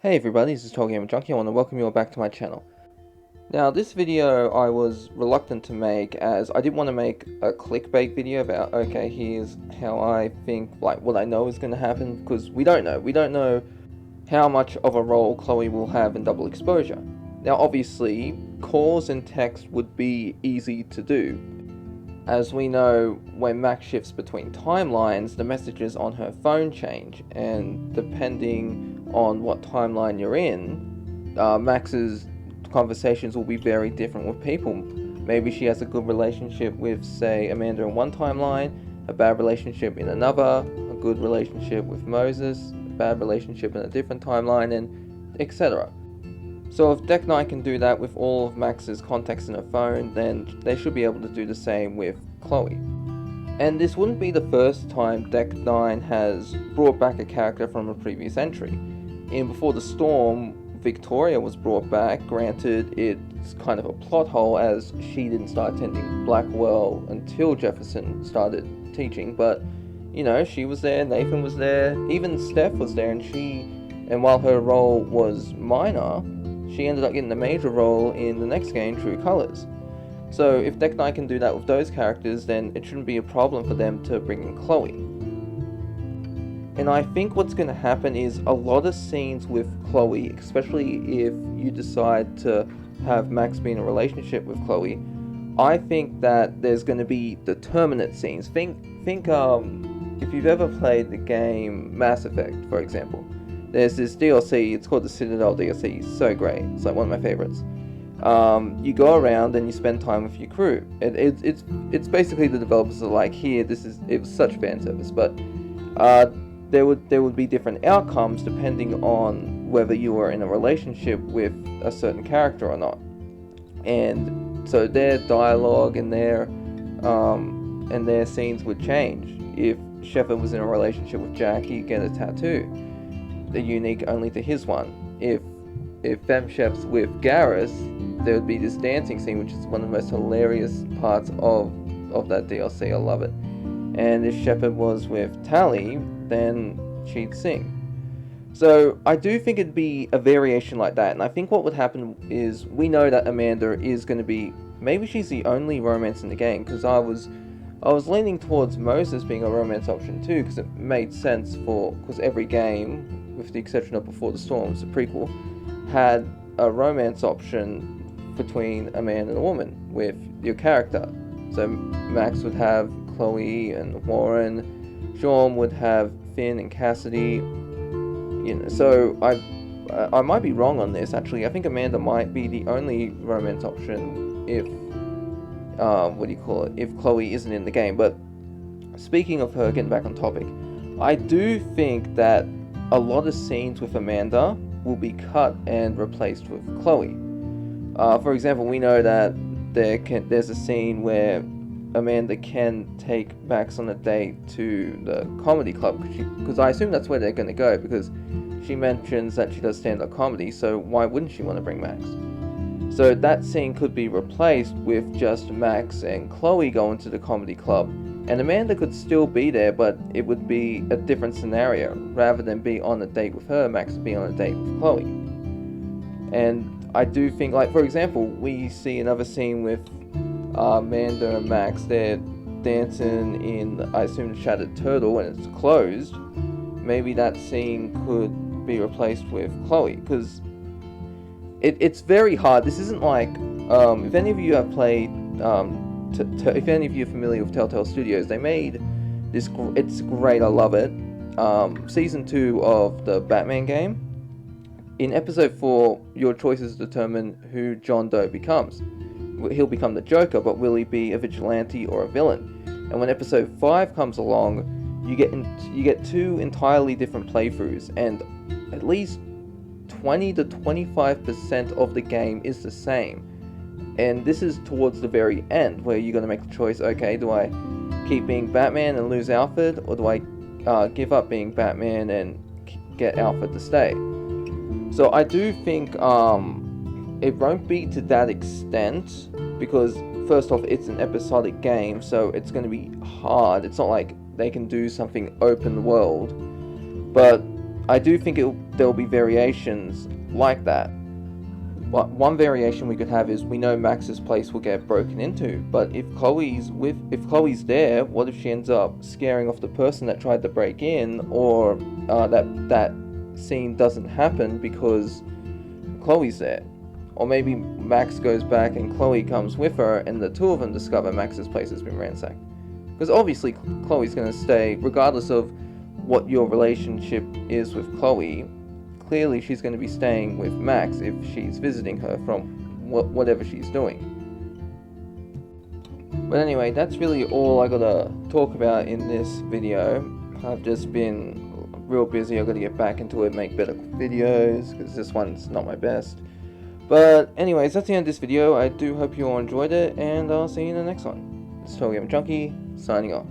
Hey everybody, this is TotalGamerJunkie. I want to welcome you all back to my channel. Now, this video I was reluctant to make as I didn't want to make a clickbait video about, okay, here's how I think, like, what I know is going to happen, because we don't know. We don't know how much of a role Chloe will have in Double Exposure. Now, obviously, calls and text would be easy to do. As we know, when Max shifts between timelines, the messages on her phone change, and depending on what timeline you're in, Max's conversations will be very different with people. Maybe she has a good relationship with, say, Amanda in one timeline, a bad relationship in another, a good relationship with Moses, a bad relationship in a different timeline, and etc. So if Deck 9 can do that with all of Max's contacts in her phone, then they should be able to do the same with Chloe. And this wouldn't be the first time Deck 9 has brought back a character from a previous entry. In Before the Storm, Victoria was brought back. Granted, it's kind of a plot hole as she didn't start attending Blackwell until Jefferson started teaching, but you know, she was there, Nathan was there, even Steph was there, and while her role was minor, she ended up getting a major role in the next game, True Colors. So if Deck 9 can do that with those characters, then it shouldn't be a problem for them to bring in Chloe. And I think what's going to happen is a lot of scenes with Chloe, especially if you decide to have Max be in a relationship with Chloe, I think that there's going to be Determinant scenes. Think if you've ever played the game Mass Effect, for example. There's this DLC, it's called the Citadel DLC, it's so great, it's like one of my favorites. You go around and you spend time with your crew. It's basically the developers are like, here, it was such fan service, but there would be different outcomes depending on whether you were in a relationship with a certain character or not. And so their dialogue and their scenes would change. If Shepard was in a relationship with Jack, he'd get a tattoo, unique only to his one. If Femshep's with Garrus, there would be this dancing scene, which is one of the most hilarious parts of that DLC. I love it. And if Shepard was with Tally, then she'd sing. So I do think it'd be a variation like that, and I think what would happen is, we know that Amanda is going to be, maybe she's the only romance in the game, because I was leaning towards Moses being a romance option too, because it made sense because every game, with the exception of Before the Storm, it's a prequel, had a romance option between a man and a woman with your character. So Max would have Chloe and Warren, Sean would have Finn and Cassidy. You know, so I might be wrong on this actually. I think Amanda might be the only romance option if if Chloe isn't in the game. But speaking of her, getting back on topic, I do think that a lot of scenes with Amanda will be cut and replaced with Chloe. For example, we know that there's a scene where Amanda can take Max on a date to the comedy club, because I assume that's where they're going to go, because she mentions that she does stand-up comedy, so why wouldn't she want to bring Max? So that scene could be replaced with just Max and Chloe going to the comedy club, and Amanda could still be there, but it would be a different scenario. Rather than be on a date with her, Max would be on a date with Chloe. And I do think, like, for example, we see another scene with Amanda and Max. They're dancing in, I assume, the Shattered Turtle, and it's closed. Maybe that scene could be replaced with Chloe, because it's very hard. This isn't like, if any of you have played, if any of you are familiar with Telltale Studios, they made this, it's great, I love it, Season 2 of the Batman game. In Episode 4, your choices determine who John Doe becomes. He'll become the Joker, but will he be a vigilante or a villain? And when Episode 5 comes along, you get two entirely different playthroughs, and at least 20 to 25% of the game is the same. And this is towards the very end, where you're going to make the choice, okay, do I keep being Batman and lose Alfred, or do I give up being Batman and get Alfred to stay? So I do think it won't be to that extent, because first off, it's an episodic game, so it's going to be hard. It's not like they can do something open world, but I do think there'll be variations like that. But one variation we could have is we know Max's place will get broken into, but if Chloe's there, what if she ends up scaring off the person that tried to break in, or that scene doesn't happen because Chloe's there? Or maybe Max goes back and Chloe comes with her, and the two of them discover Max's place has been ransacked. Because obviously Chloe's going to stay, regardless of what your relationship is with Chloe. Clearly she's going to be staying with Max if she's visiting her from whatever she's doing. But anyway, that's really all I gotta talk about in this video. I've just been real busy. I've got to get back into it, make better videos, because this one's not my best. But anyways, that's the end of this video. I do hope you all enjoyed it, and I'll see you in the next one. This is TotalGamerJunkie, signing off.